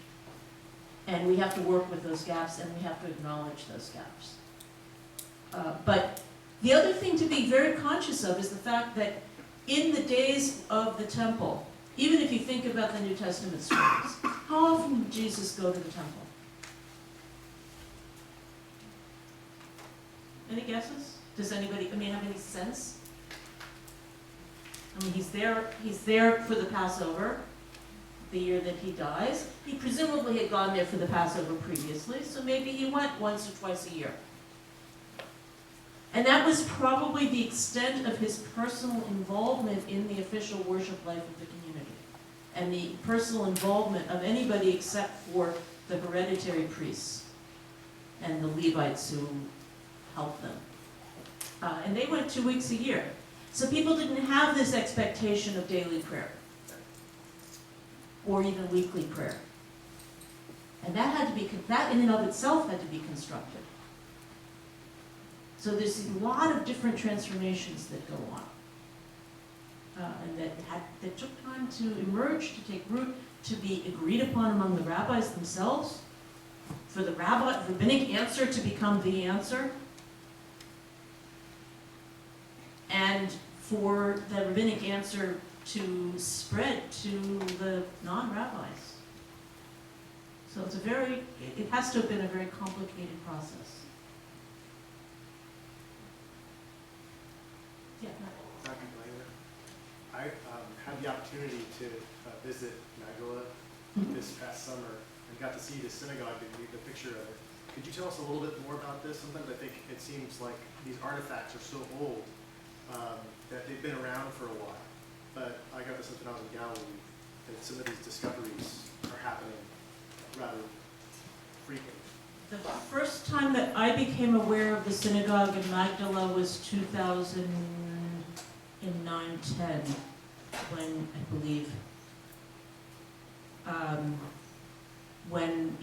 And we have to work with those gaps, and we have to acknowledge those gaps. But the other thing to be very conscious of is the fact that in the days of the temple, even if you think about the New Testament stories, how often did Jesus go to the temple? Any guesses? Does anybody, have any sense? He's there for the Passover, the year that he dies. He presumably had gone there for the Passover previously, so maybe he went once or twice a year. And that was probably the extent of his personal involvement in the official worship life of the community, and the personal involvement of anybody except for the hereditary priests and the Levites who helped them. And they went 2 weeks a year. So people didn't have this expectation of daily prayer or even weekly prayer. And that in and of itself had to be constructed. So there's a lot of different transformations that go on. And that took time to emerge, to take root, to be agreed upon among the rabbis themselves, for the rabbinic answer to become the answer, and for the rabbinic answer to spread to the non-rabbis. So it has to have been a very complicated process. Yeah. Dr. Blainer, I had the opportunity to visit Magdala this past summer and got to see the synagogue and the picture of it. Could you tell us a little bit more about this? Sometimes I think it seems like these artifacts are so old that they've been around for a while. but I got the sense when I was in Galilee that some of these discoveries are happening rather frequently. The first time that I became aware of the synagogue in Magdala was 2009-10, when, I believe, when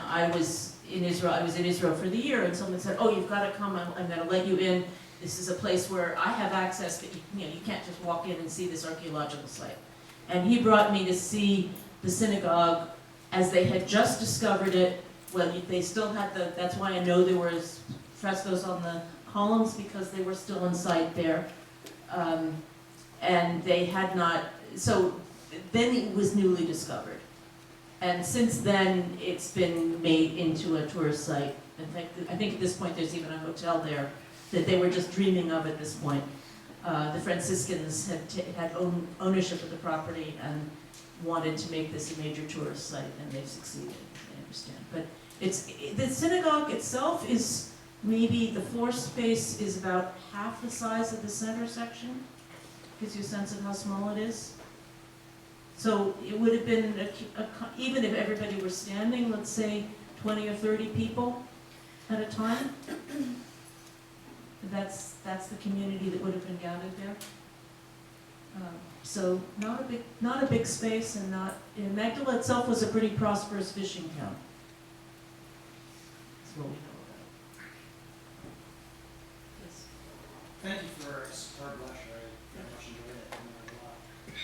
I was in Israel for the year, and someone said, oh, you've got to come, I'm going to let you in. This is a place where I have access, but you can't just walk in and see this archaeological site. And he brought me to see the synagogue as they had just discovered it. Well, they still had that's why I know there were frescoes on the columns, because they were still in sight there. And they had not, so then it was newly discovered. And since then, it's been made into a tourist site. In fact, I think at this point there's even a hotel there that they were just dreaming of at this point. The Franciscans had ownership of the property and wanted to make this a major tourist site, and they've succeeded, I understand. But the synagogue itself is maybe, the floor space is about half the size of the center section. Gives you a sense of how small it is. So it would have been, even if everybody were standing, let's say 20 or 30 people at a time. That's the community that would have been gathered there. So not a big space, and Magdala itself was a pretty prosperous fishing town. That's what we know about it. Yes. Thank you for a superb lecture. I very much enjoyed it. I learned a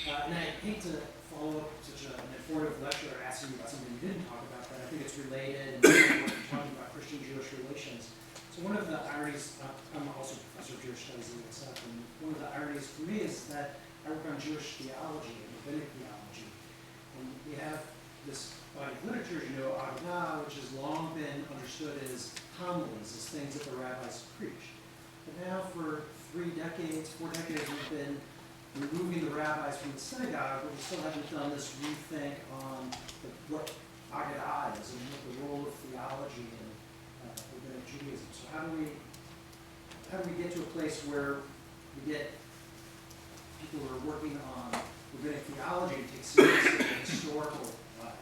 lot. And I hate to follow up such an informative lecture asking you about something you didn't talk about, but I think it's related, and we're talking about Christian-Jewish relations. So one of the ironies, I'm also a professor of Jewish studies and stuff, and one of the ironies for me is that I work on Jewish theology and rabbinic theology. And we have this body of literature, Agada, which has long been understood as homilies, as things that the rabbis preach. But now for 4 decades, we've been removing the rabbis from the synagogue, but we still haven't done this rethink on what Agada is and what the role of theology in rabbinic Judaism. So how do we get to a place where we get people who are working on rabbinic theology to take seriously the historical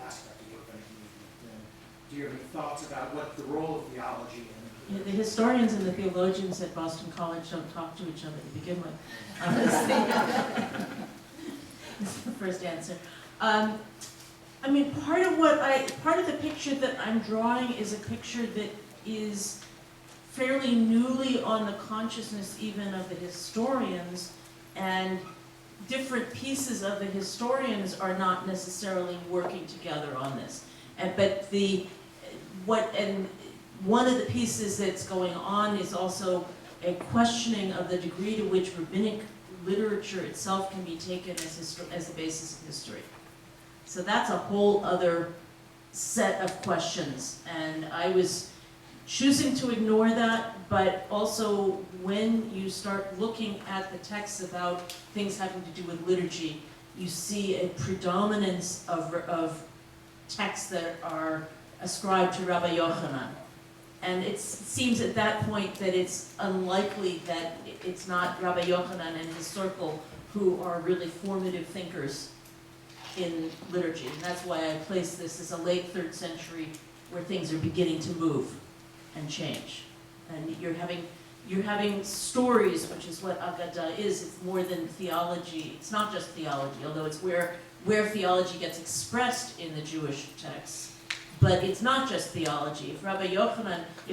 aspect of rabbinic movement? And do you have any thoughts about what the role of theology in Yeah, the historians and the theologians at Boston College don't talk to each other to begin with. This is the first answer. I mean, part of the picture that I'm drawing is a picture that is fairly newly on the consciousness even of the historians, and different pieces of the historians are not necessarily working together on this. But one of the pieces that's going on is also a questioning of the degree to which rabbinic literature itself can be taken as a basis of history. So that's a whole other set of questions, and I was choosing to ignore that, but also when you start looking at the texts about things having to do with liturgy, you see a predominance of texts that are ascribed to Rabbi Yochanan. And it seems at that point that it's unlikely that it's not Rabbi Yochanan and his circle who are really formative thinkers in liturgy. And that's why I place this as a late 3rd century where things are beginning to move and change. And you're having stories, which is what Agada is. It's more than theology. It's not just theology, although it's where theology gets expressed in the Jewish texts. But it's not just theology. If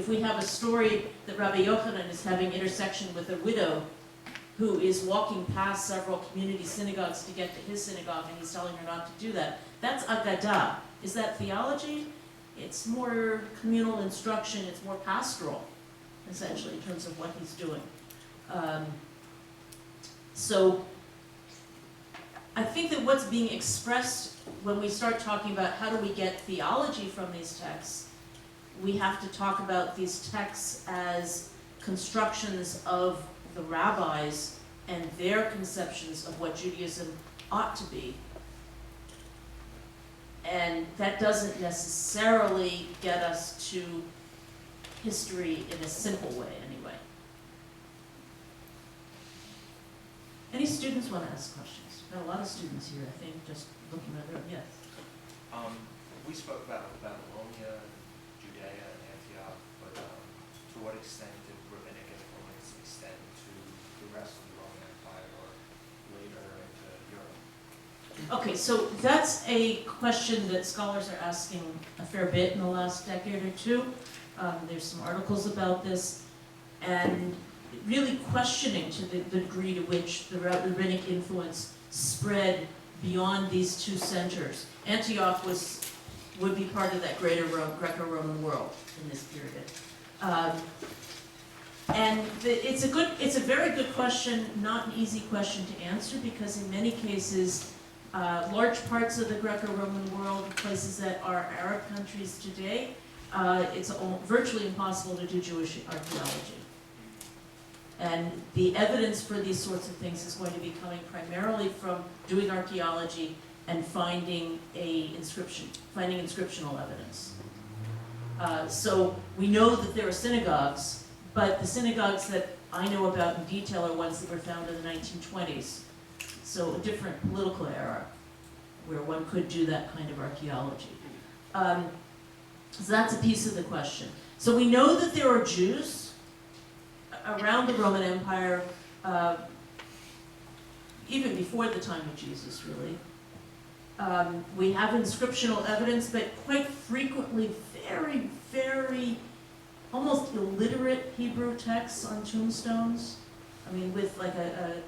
we have a story that Rabbi Yochanan is having intersection with a widow who is walking past several community synagogues to get to his synagogue, and he's telling her not to do that, that's Agada. Is that theology? It's more communal instruction. It's more pastoral, essentially, in terms of what he's doing. So I think that what's being expressed when we start talking about how do we get theology from these texts, we have to talk about these texts as constructions of the rabbis and their conceptions of what Judaism ought to be. And that doesn't necessarily get us to history in a simple way, anyway. Any students want to ask questions? Got a lot of students here, I think, just looking at their, yes. We spoke about Babylonia, Judea, and Antioch, but to what extent did rabbinic influence extend to the rest of the Roman Empire or later into Europe? Okay, so that's a question that scholars are asking a fair bit in the last decade or two. There's some articles about this, and really questioning to the degree to which the rabbinic influence spread beyond these two centers. Antioch would be part of that greater Greco-Roman world in this period. It's a very good question, not an easy question to answer, because in many cases, large parts of the Greco-Roman world, places that are Arab countries today, it's virtually impossible to do Jewish archaeology. And the evidence for these sorts of things is going to be coming primarily from doing archaeology and finding inscriptional evidence. So we know that there are synagogues, but the synagogues that I know about in detail are ones that were found in the 1920s. So a different political era where one could do that kind of archaeology. So that's a piece of the question. So we know that there are Jews around the Roman Empire, even before the time of Jesus, really. We have inscriptional evidence, but quite frequently very, very almost illiterate Hebrew texts on tombstones. I mean, with like a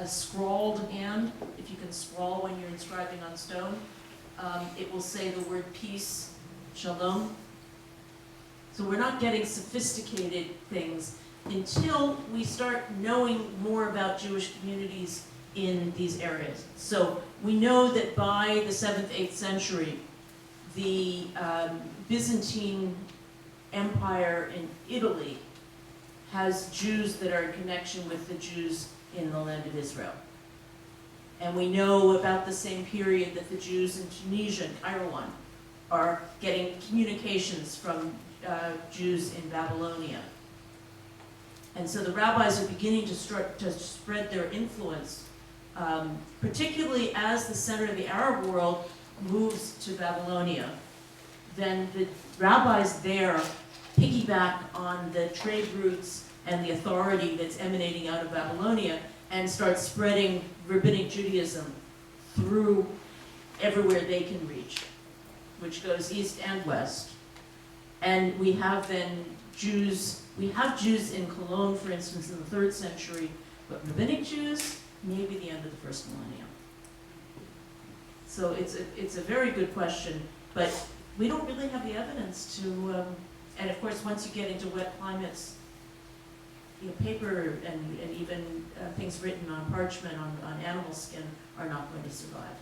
scrawled hand, if you can scrawl when you're inscribing on stone, it will say the word peace, shalom. So we're not getting sophisticated things until we start knowing more about Jewish communities in these areas. So we know that by the 7th, 8th century, the Byzantine Empire in Italy has Jews that are in connection with the Jews in the land of Israel. And we know about the same period that the Jews in Tunisia, Kairouan, are getting communications from Jews in Babylonia. And so the rabbis are beginning to start to spread their influence, particularly as the center of the Arab world moves to Babylonia. Then the rabbis there piggyback on the trade routes and the authority that's emanating out of Babylonia and start spreading rabbinic Judaism through everywhere they can reach, which goes east and west. And we have then Jews in Cologne, for instance, in the 3rd century, but rabbinic Jews, maybe the end of the 1st millennium. So it's a very good question, but we don't really have the evidence to, and of course, once you get into wet climates, paper and even things written on parchment, on animal skin, are not going to survive.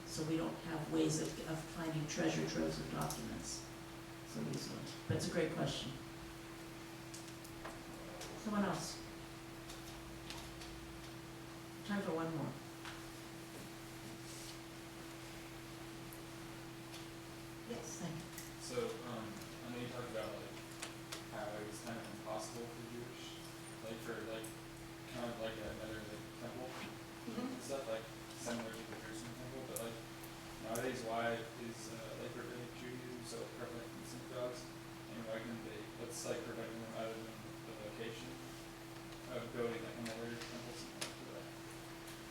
So we don't have ways of finding treasure troves of documents. So these ones, but it's a great question. Someone else? Time for one more. Yes, thank you. So, I know you talked about like how it was kind of impossible for Jewish, like for like kind of like another like temple and stuff, like similar to the Jerusalem temple, but like nowadays, why is like rabbinic Judaism so prevalent in synagogues, and why can they? What's like preventing them other than the location of building like another temple?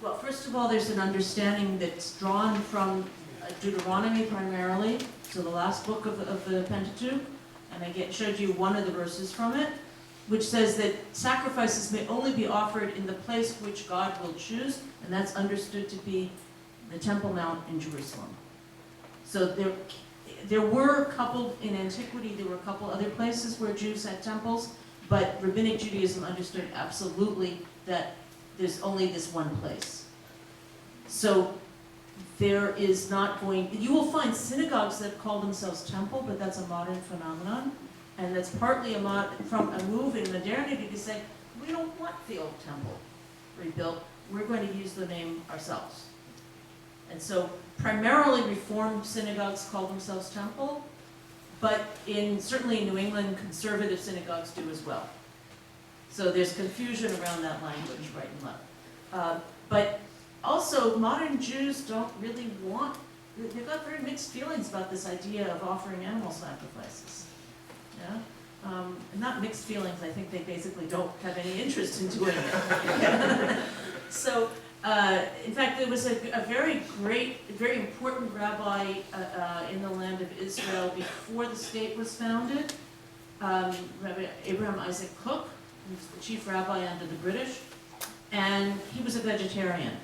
Well, first of all, there's an understanding that's drawn from Deuteronomy primarily, so the last book of the Pentateuch, and I showed you one of the verses from it, which says that sacrifices may only be offered in the place which God will choose, and that's understood to be the Temple Mount in Jerusalem. So there were a couple, in antiquity, there were a couple other places where Jews had temples, but Rabbinic Judaism understood absolutely that there's only this one place. So there is not you will find synagogues that call themselves temple, but that's a modern phenomenon. And that's partly from a move in modernity to say, we don't want the old temple rebuilt, we're going to use the name ourselves. And so primarily Reformed synagogues call themselves temple, but certainly in New England, conservative synagogues do as well. So there's confusion around that language right and left. But also, modern Jews don't really want, they've got very mixed feelings about this idea of offering animal sacrifices. Yeah? Not mixed feelings, I think they basically don't have any interest in doing it. So, in fact, there was a very great, very important rabbi in the land of Israel before the state was founded, Rabbi Abraham Isaac Cook, who was the chief rabbi under the British, and he was a vegetarian.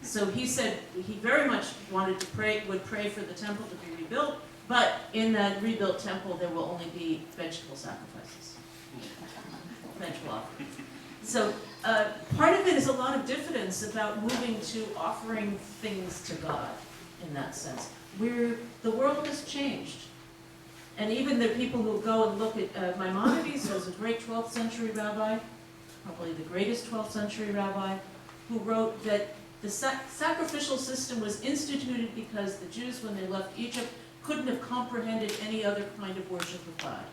So he said he very much wanted to pray, would pray for the temple to be rebuilt, but in that rebuilt temple there will only be vegetable sacrifices, vegetable offerings. So part of it is a lot of diffidence about moving to offering things to God in that sense. The world has changed. And even the people who go and look at Maimonides, who was a great 12th century rabbi, probably the greatest 12th century rabbi, who wrote that the sacrificial system was instituted because the Jews, when they left Egypt, couldn't have comprehended any other kind of worship of God.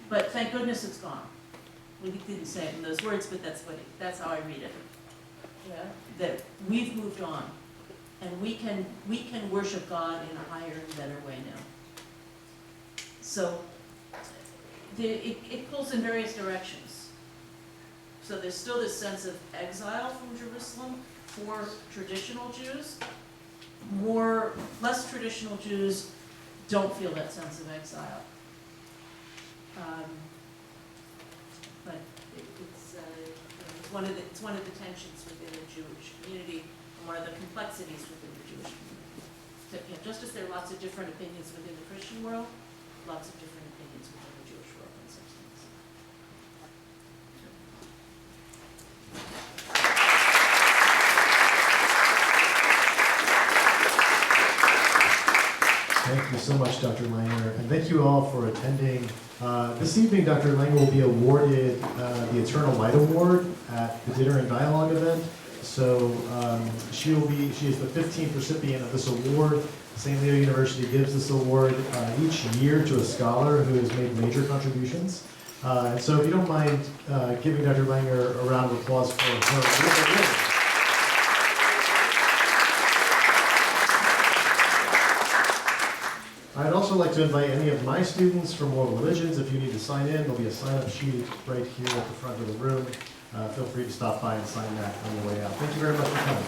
But thank goodness it's gone. We didn't say it in those words, but that's how I read it. Yeah? That we've moved on, and we can worship God in a higher and better way now. So it pulls in various directions. So there's still this sense of exile from Jerusalem for traditional Jews. Less traditional Jews don't feel that sense of exile. But it's one of the tensions within the Jewish community, and one of the complexities within the Jewish community. So, just as there are lots of different opinions within the Christian world, lots of different opinions within the Jewish world on such things. Thank you so much, Dr. Langer, and thank you all for attending. This evening, Dr. Langer will be awarded the Eternal Light Award at the Dinner and Dialogue event. So she is the 15th recipient of this award. St. Leo University gives this award each year to a scholar who has made major contributions. And so if you don't mind giving Dr. Langer a round of applause for her award. I'd also like to invite any of my students from World Religions. If you need to sign in, there'll be a sign-up sheet right here at the front of the room. Feel free to stop by and sign that on your way out. Thank you very much for coming.